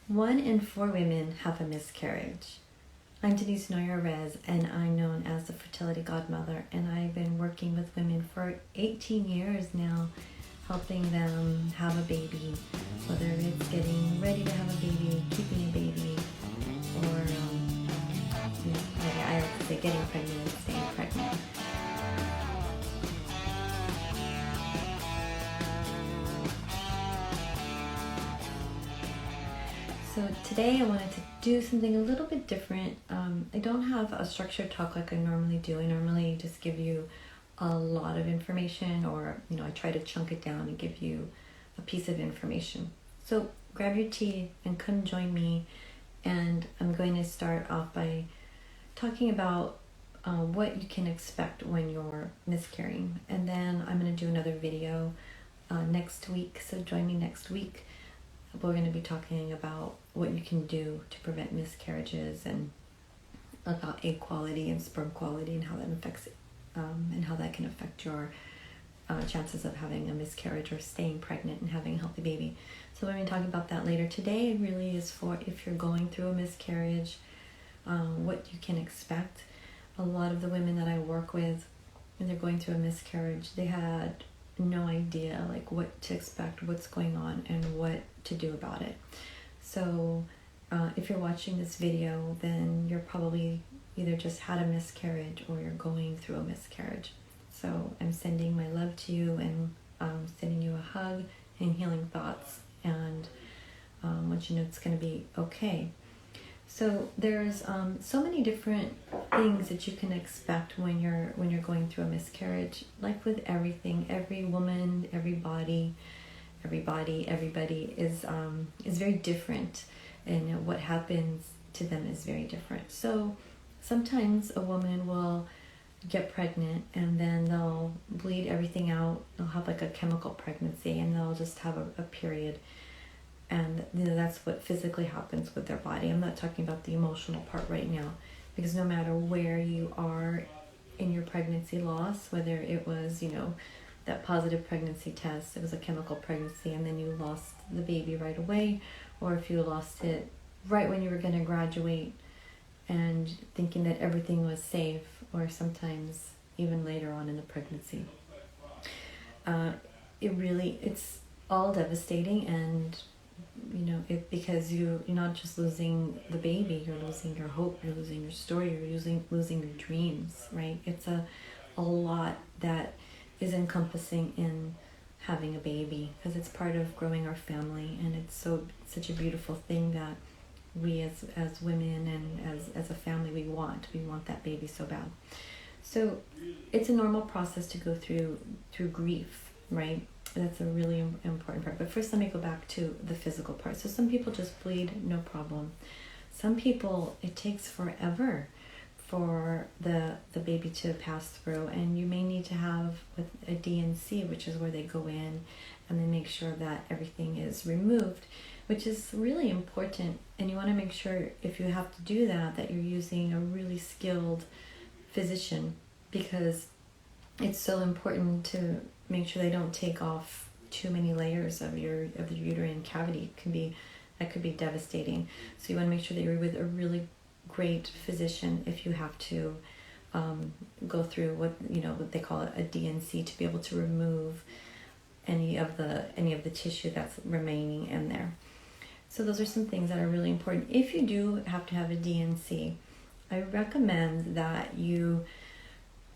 1 in 4 women have a miscarriage. I'm Denise Noyer-Erez, and I'm known as the Fertility Godmother, and I've been working with women for 18 years now, helping them have a baby, whether it's getting ready to have a baby, keeping a baby, or I like to say getting pregnant and staying pregnant. So today I wanted to do something a little bit different. I don't have a structured talk like I normally do. I normally just give you a lot of information, or I try to chunk it down and give you a piece of information. So grab your tea and come join me, and I'm going to start off by talking about what you can expect when you're miscarrying, and then I'm going to do another video next week, so join me next week. We're going to be talking about what you can do to prevent miscarriages, and about egg quality and sperm quality, and how that affects and how that can affect your chances of having a miscarriage or staying pregnant and having a healthy baby. So we're going to be talking about that later. Today really is for if you're going through a miscarriage, what you can expect. A lot of the women that I work with, when they're going through a miscarriage, they had no idea like what to expect, what's going on, and what to do about it. So if you're watching this video, then you're probably either just had a miscarriage or you're going through a miscarriage. So I'm sending my love to you, and sending you a hug and healing thoughts, and want you to know it's going to be okay. So there's so many different things that you can expect when you're going through a miscarriage. Like with everything, every woman, everybody is very different, and what happens to them is very different. So sometimes a woman will get pregnant and then they'll bleed everything out. They'll have like a chemical pregnancy, and they'll just have a period. And that's what physically happens with their body. I'm not talking about the emotional part right now, because no matter where you are in your pregnancy loss, whether it was, that positive pregnancy test, it was a chemical pregnancy, and then you lost the baby right away, or if you lost it right when you were going to graduate and thinking that everything was safe, or sometimes even later on in the pregnancy. It's all devastating, and because you're not just losing the baby, you're losing your hope, you're losing your story, you're losing your dreams, right? It's a lot that is encompassing in having a baby, because it's part of growing our family, and it's such a beautiful thing that we as women and as a family, we want that baby so bad. So it's a normal process to go through grief, right? That's a really important part. But first, let me go back to the physical part. So some people just bleed, no problem. Some people, it takes forever for the baby to pass through, and you may need to have with a D&C, which is where they go in and they make sure that everything is removed, which is really important. And you want to make sure, if you have to do that you're using a really skilled physician, because it's so important to make sure they don't take off too many layers of the uterine cavity. That could be devastating. So you want to make sure that you're with a really great physician if you have to go through what they call a D&C, to be able to remove any of the tissue that's remaining in there. So those are some things that are really important. If you do have to have a D&C, I recommend that you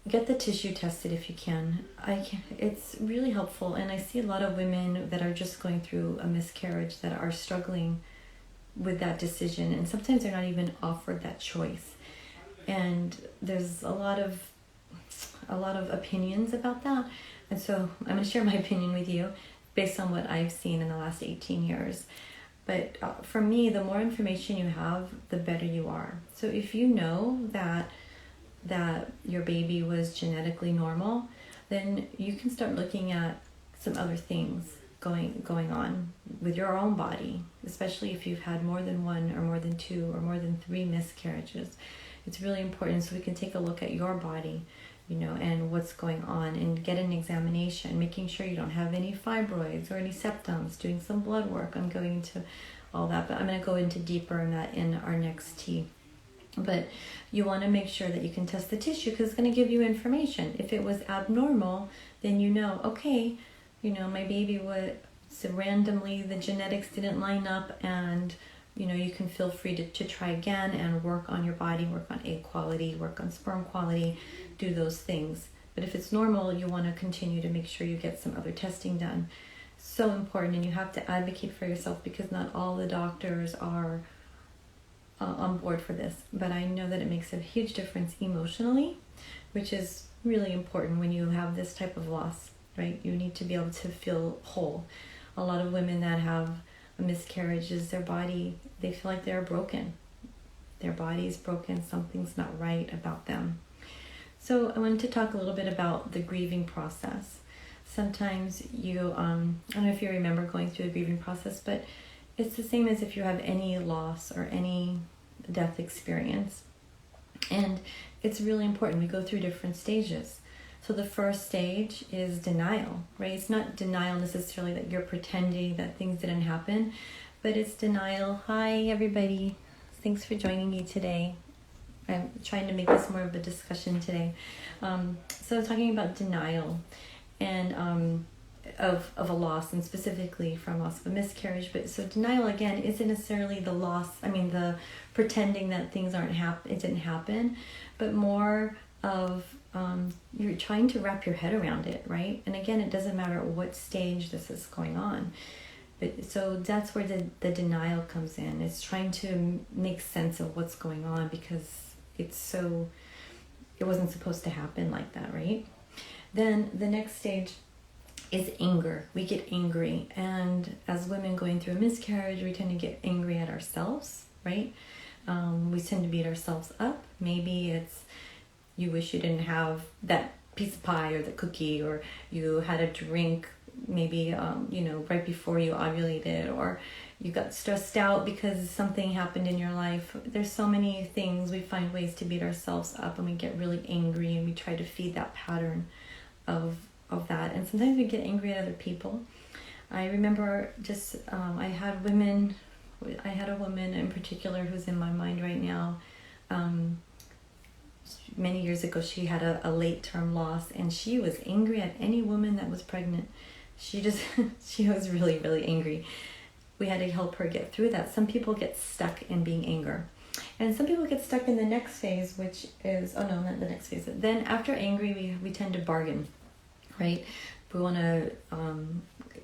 get the tissue tested if you can. It's really helpful, and I see a lot of women that are just going through a miscarriage that are struggling with that decision, and sometimes they're not even offered that choice. And there's a lot of opinions about that, and so I'm going to share my opinion with you based on what I've seen in the last 18 years. But for me, the more information you have, the better you are. So if you know that your baby was genetically normal, then you can start looking at some other things going on with your own body, especially if you've had more than 1 or more than 2 or more than 3 miscarriages. It's really important, so we can take a look at your body, and what's going on, and get an examination, making sure you don't have any fibroids or any septums, doing some blood work. I'm going to all that, but I'm going to go into deeper in that in our next tea. But you want to make sure that you can test the tissue, because it's going to give you information. If it was abnormal, then you know, okay, my baby would, so randomly the genetics didn't line up, and you can feel free to try again and work on your body, work on egg quality, work on sperm quality, do those things. But if it's normal, you want to continue to make sure you get some other testing done. So important, and you have to advocate for yourself, because not all the doctors are on board for this. But I know that it makes a huge difference emotionally, which is really important when you have this type of loss, right? You need to be able to feel whole. A lot of women that have a miscarriage is their body, they feel like they're broken. Their body is broken, something's not right about them. So I wanted to talk a little bit about the grieving process. Sometimes you, I don't know if you remember going through the grieving process, but it's the same as if you have any loss or any death experience. And it's really important. We go through different stages. So the first stage is denial, right? It's not denial necessarily that you're pretending that things didn't happen, but it's denial. Hi, everybody. Thanks for joining me today. I'm trying to make this more of a discussion today. So talking about denial and of a loss, and specifically from loss of a miscarriage. But so denial again isn't necessarily the loss. The pretending that things it didn't happen, but more of you're trying to wrap your head around it, right? And again, it doesn't matter at what stage this is going on. But so that's where the denial comes in. It's trying to make sense of what's going on, because it wasn't supposed to happen like that, right? Then the next stage is anger. We get angry, and as women going through a miscarriage, we tend to get angry at ourselves, right? We tend to beat ourselves up. Maybe it's you wish you didn't have that piece of pie or the cookie, or you had a drink maybe right before you ovulated, or you got stressed out because something happened in your life. There's so many things. We find ways to beat ourselves up, and we get really angry, and we try to feed that pattern of that. And sometimes we get angry at other people. I remember I had a woman in particular who's in my mind right now. Many years ago, she had a late term loss, and she was angry at any woman that was pregnant. She was really, really angry. We had to help her get through that. Some people get stuck in being angry. And some people get stuck in the next phase, which is, not the next phase. Then after angry, we tend to bargain, right? We want to,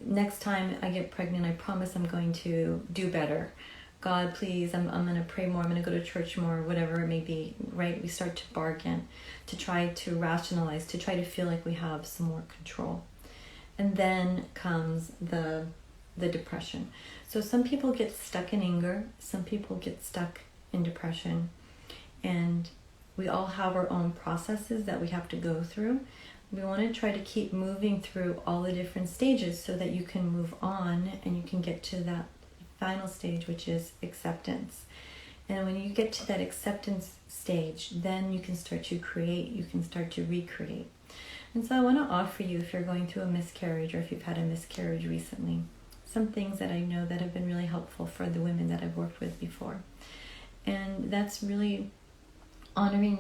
next time I get pregnant, I promise I'm going to do better. God, please, I'm going to pray more, I'm going to go to church more, whatever it may be, right? We start to bargain, to try to rationalize, to try to feel like we have some more control. And then comes the depression. So some people get stuck in anger, some people get stuck in depression, and we all have our own processes that we have to go through. We want to try to keep moving through all the different stages so that you can move on and you can get to that final stage, which is acceptance. And when you get to that acceptance stage, then you can start to create, you can start to recreate. And so I want to offer you, if you're going through a miscarriage or if you've had a miscarriage recently, some things that I know that have been really helpful for the women that I've worked with before. And that's really honoring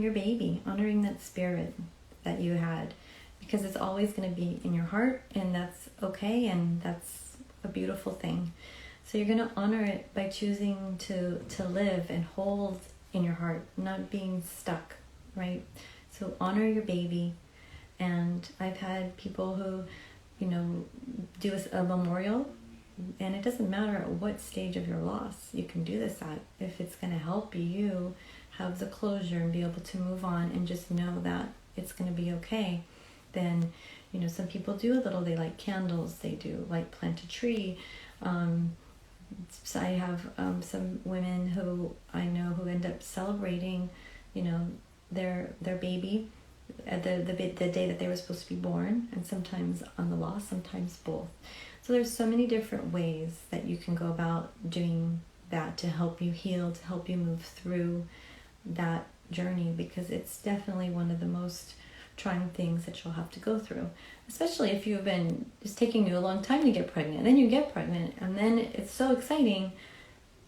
your baby, honoring that spirit that you had, because it's always going to be in your heart, and that's okay, and that's a beautiful thing. So you're going to honor it by choosing to live and hold in your heart, not being stuck, right? So honor your baby. And I've had people who, do a memorial, and it doesn't matter at what stage of your loss you can do this at. If it's going to help you have the closure and be able to move on and just know that it's going to be okay, then, some people do a little, they light candles, they do like plant a tree. So I have some women who I know who end up celebrating, their baby at the day that they were supposed to be born, and sometimes on the loss, sometimes both. So there's so many different ways that you can go about doing that to help you heal, to help you move through that journey, because it's definitely one of the most trying things that you'll have to go through, especially if it's taking you a long time to get pregnant. Then you get pregnant, and then it's so exciting,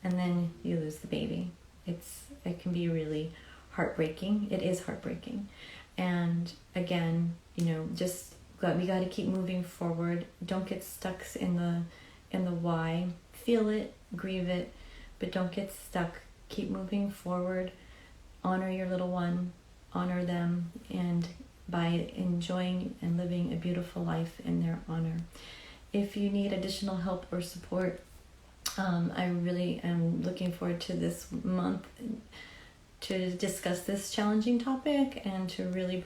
and then you lose the baby. It can be really heartbreaking. It is heartbreaking. And again, we got to keep moving forward. Don't get stuck in the why. Feel it, grieve it, but don't get stuck. Keep moving forward. Honor your little one, honor them, and by enjoying and living a beautiful life in their honor. If you need additional help or support, I really am looking forward to this month to discuss this challenging topic and to really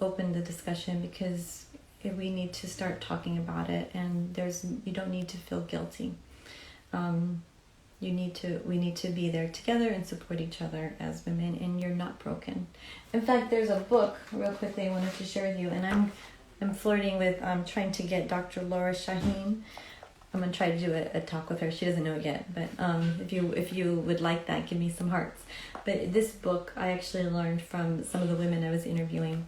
open the discussion, because we need to start talking about it, and you don't need to feel guilty. We need to be there together and support each other as women, and you're not broken. In fact, there's a book, real quickly, I wanted to share with you, and I'm flirting with trying to get Dr. Laura Shaheen. I'm going to try to do a talk with her. She doesn't know it yet, but if you would like that, give me some hearts. But this book I actually learned from some of the women I was interviewing,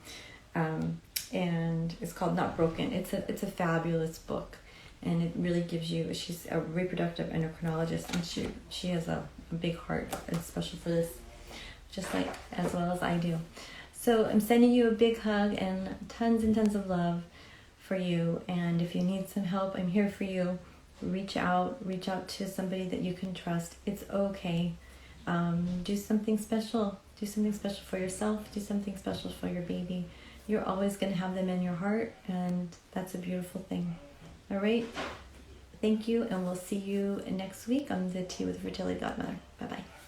and it's called Not Broken. It's a fabulous book, and it really gives you. She's a reproductive endocrinologist, and she has a big heart and special for this, just like as well as I do. So I'm sending you a big hug and tons of love for you. And if you need some help, I'm here for you. Reach out to somebody that you can trust. It's okay. Do something special. Do something special for yourself. Do something special for your baby. You're always going to have them in your heart, and that's a beautiful thing. All right? Thank you, and we'll see you next week on the Tea with Fertility Godmother. Bye-bye.